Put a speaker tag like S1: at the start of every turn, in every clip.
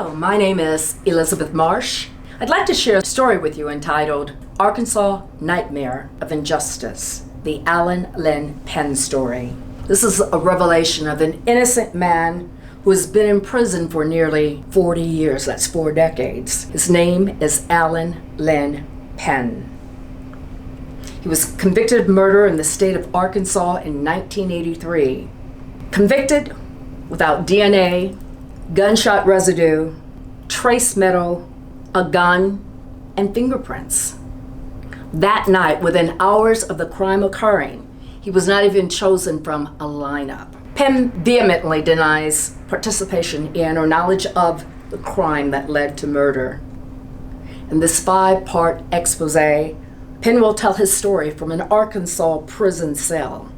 S1: Hello, my name is Elizabeth Marsh. I'd like to share a story with you entitled Arkansas Nightmare of Injustice, the Lynn Penn story. This is a revelation of an innocent man who has been in prison for nearly 40 years, that's 4 decades. His name is Lynn Penn. He was convicted of murder in the state of Arkansas in 1983. Convicted without DNA, gunshot residue, trace metal, a gun, and fingerprints. That night, within hours of the crime occurring, he was not even chosen from a lineup. Penn vehemently denies participation in or knowledge of the crime that led to murder. In this 5-part expose, Penn will tell his story from an Arkansas prison cell.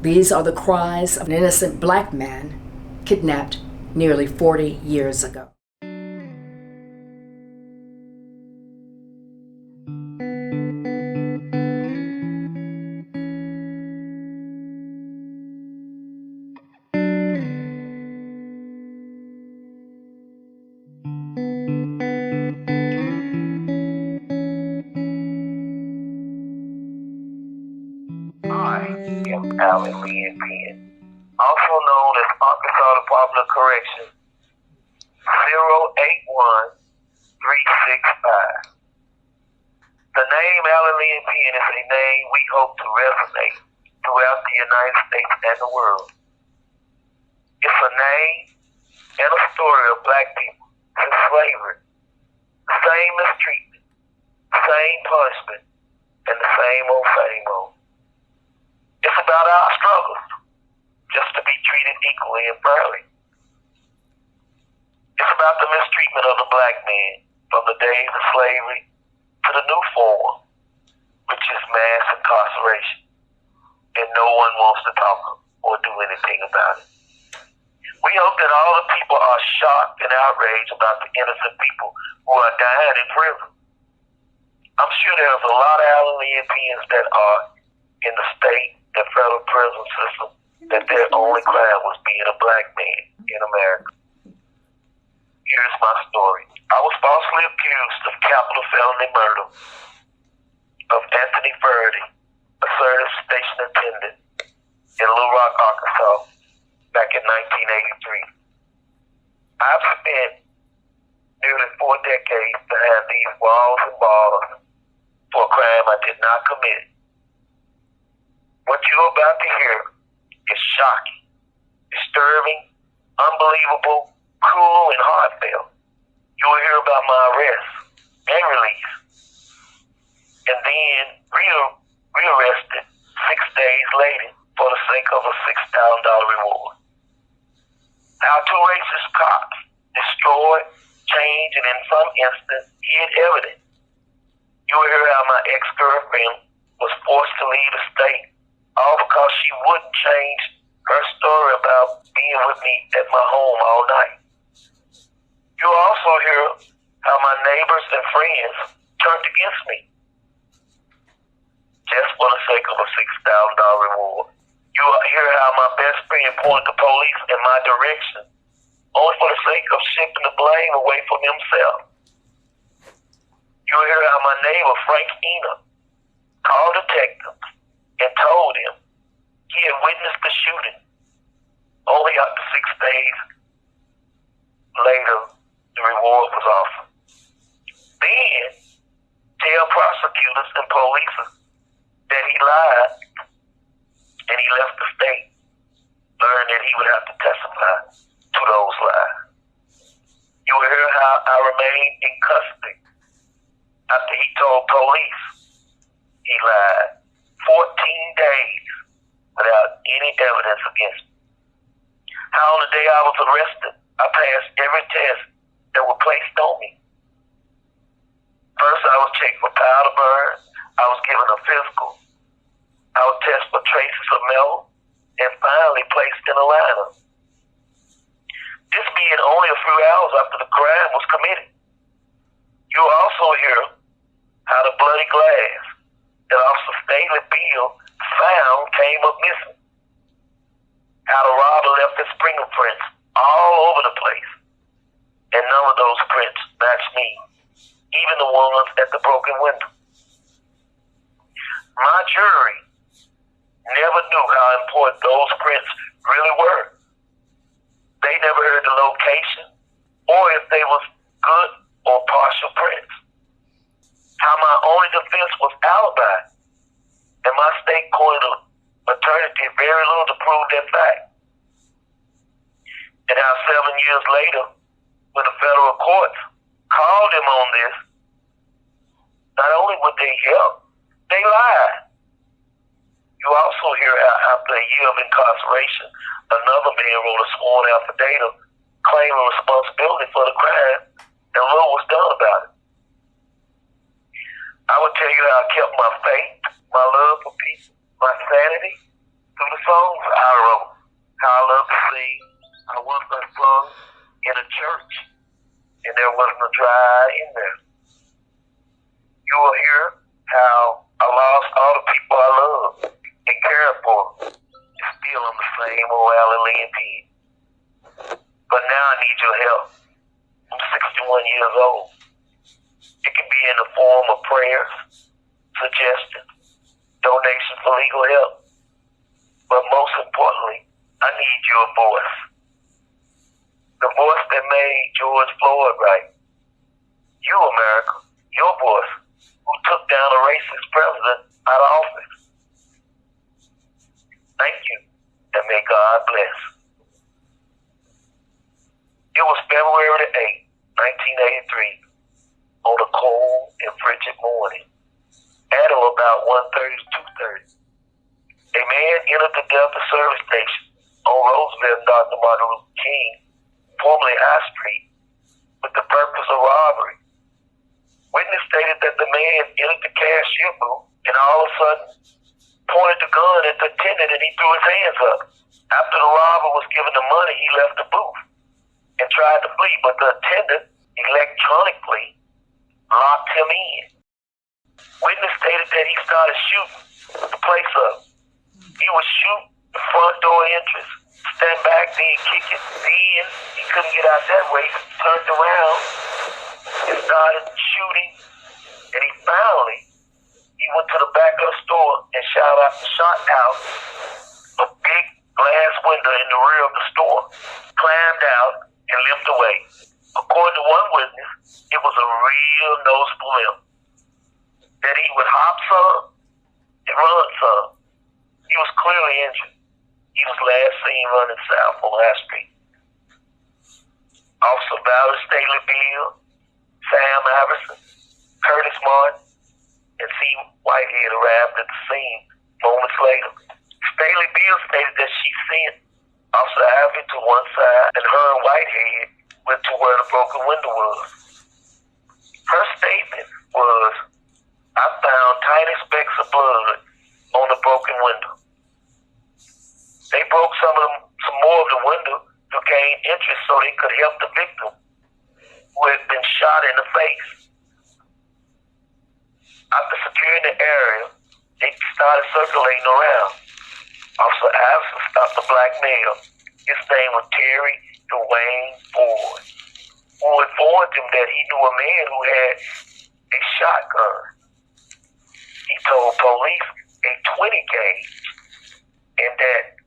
S1: These are the cries of an innocent black man kidnapped nearly 40 years ago.
S2: I am Lynn Penn, also known as Arkansas Department of Corrections 081365. The name Lynn Penn is a name we hope to resonate throughout the United States and the world. It's a name and a story of black people since slavery. The same mistreatment, same punishment, and the same old. It's about our struggles, just to be treated equally and fairly. It's about the mistreatment of the black man from the days of slavery to the new form, which is mass incarceration, and no one wants to talk or do anything about it. We hope that all the people are shocked and outraged about the innocent people who are dying in prison. I'm sure there's a lot of Lynn Penns that are in the state and federal prison system that their only crime was being a black man in America. Here's my story. I was falsely accused of capital felony murder of Anthony Furdy, a service station attendant in Little Rock, Arkansas, back in 1983. I've spent nearly 4 decades behind these walls and bars for a crime I did not commit. What you're about to hear is shocking, disturbing, unbelievable, cruel, and heartfelt. You will hear about my arrest and release, and then rearrested 6 days later for the sake of a $6,000 reward. How 2 racist cops destroyed, changed, and in some instances hid evidence. You will hear how my ex-girlfriend was forced to leave the state, all because she wouldn't change her story about being with me at my home all night. You'll also hear how my neighbors and friends turned against me just for the sake of a $6,000 reward. You'll hear how my best friend pointed the police in my direction only for the sake of shifting the blame away from himself. You'll hear how my neighbor, Frank Enoch, called detectives and told him he had witnessed the shooting. Only after 6 days later, the reward was offered. Then, tell prosecutors and police that he lied and he left the state, learned that he would have to testify to those lies. You will hear how I remained in custody after he told police he lied. 14 days without any evidence against me. How on the day I was arrested, I passed every test that was placed on me. First, I was checked for powder burn. I was given a physical. I was tested for traces of metal, and finally placed in a lineup. This being only a few hours after the crime was committed. You'll also hear how the bloody glass that Officer Staley Beal found came up missing. How the robber left his fingerprints all over the place, and none watch me, even the ones at the broken window. My jury never knew how important those prints really were. They never heard the location or if they was good or partial prints. How my only defense was alibi, and my state court attorney did very little to prove that fact. And how 7 years later, when the federal courts called him on this, not only would they help, they lied. You also hear how after a year of incarceration, another man wrote a sworn affidavit claiming responsibility for the crime, and little was done about it. I would tell you how I kept my faith, my love for people, my sanity through the songs I wrote. How I love to sing. I once sung in a church, and there wasn't a dry eye in there. You will hear how I lost all the people I love and cared for, and still I'm the same old Lynn Penn. But now I need your help. I'm 61 years old. It can be in the form of prayers, suggestions, donations for legal help. But most importantly, I need your voice. The voice that made George Floyd right. You, America, your voice, who took down a racist president out of office. Thank you, and may God bless. It was February the 8th, 1983, on a cold and frigid morning, at about 1:30 to 2:30. A man entered the Delta service station on Roosevelt and Dr. Martin Luther King, formerly High Street, with the purpose of robbery. Witness stated that the man entered the cashier booth and all of a sudden pointed the gun at the attendant and he threw his hands up. After the robber was given the money, he left the booth and tried to flee, but the attendant electronically locked him in. Witness stated that he started shooting the place up. He would shoot the front door entrance, stand back, then kick it. Then he couldn't get out that way, so he turned around and started shooting. And he went to the back of the store and shot out a big glass window in the rear of the store, climbed out, and limped away. According to one witness, it was a real noticeable limp. That he would hop some and run some. He was clearly injured. He was last seen running south on High Street. Officer Valerie Staley Bill, Sam Iverson, Curtis Martin, and C. Whitehead arrived at the scene moments later. Staley Bill stated that she sent Officer Ivory to one side and her and Whitehead went to where the broken window was. Her statement was, I found tiny specks of blood on the broken window. They broke some more of the window to gain interest so they could help the victim who had been shot in the face. After securing the area, they started circulating around. Officer Iverson stopped a black male. His name was Terry Dwayne Ford, who informed him that he knew a man who had a shotgun. He told police a 20 gauge and that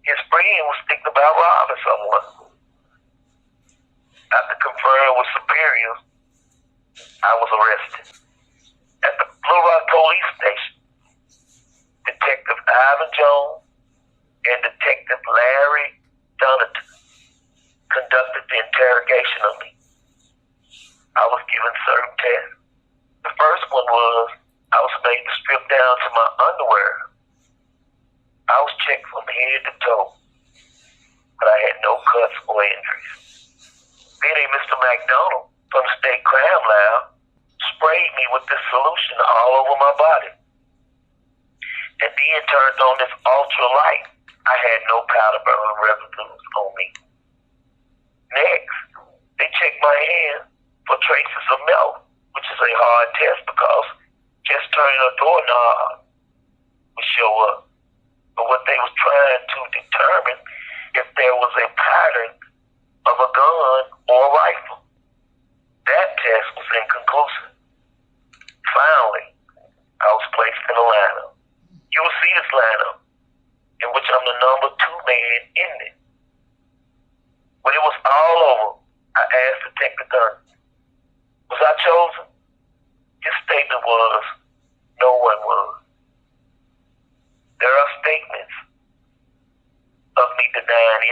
S2: his friend was thinking about robbing someone. After conferring with superiors, I was arrested. At the Blue Rock Police Station, Detective Ivan Jones and Detective Larry Donaton conducted the interrogation of me. I was given certain tests. The first one was I was made to strip down to my underwear. I was checked from head to toe, but I had no cuts or injuries. Then a Mr. McDonald from the State Crime Lab sprayed me with this solution all over my body. And then turned on this ultra light. I had no powder burn residues on me. Next, they checked my hand for traces of melt, which is a hard test because just turning a doorknob would show up. But what they was trying to determine if there was a pattern of a gun or a rifle.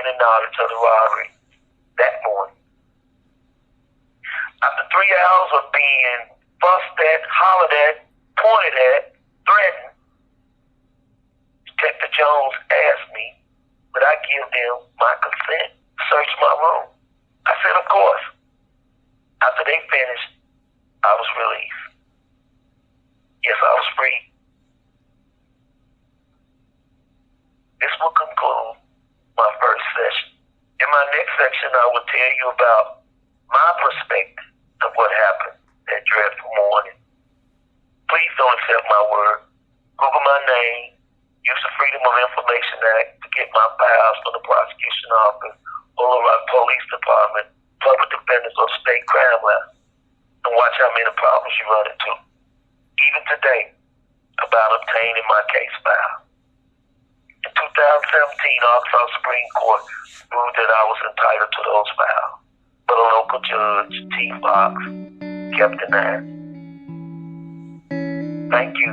S2: any knowledge of the robbery that morning. After 3 hours of being fussed at, hollered at, pointed at, threatened, Detective Jones asked me would I give them my consent to search my room. I said, of course. After they finished, I was released. Yes, I was free. This will conclude my first session. In my next section, I will tell you about my perspective of what happened that dreadful morning. Please don't accept my word. Google my name. Use the Freedom of Information Act to get my files from the prosecution office, Little Rock Police Department, public defenders, or state crime lab, and watch how many problems you run into. Even today, about obtaining my case file. In 2017, Arkansas Supreme Court ruled that I was entitled to those files, but a local judge, T. Fox, kept denying. Thank you.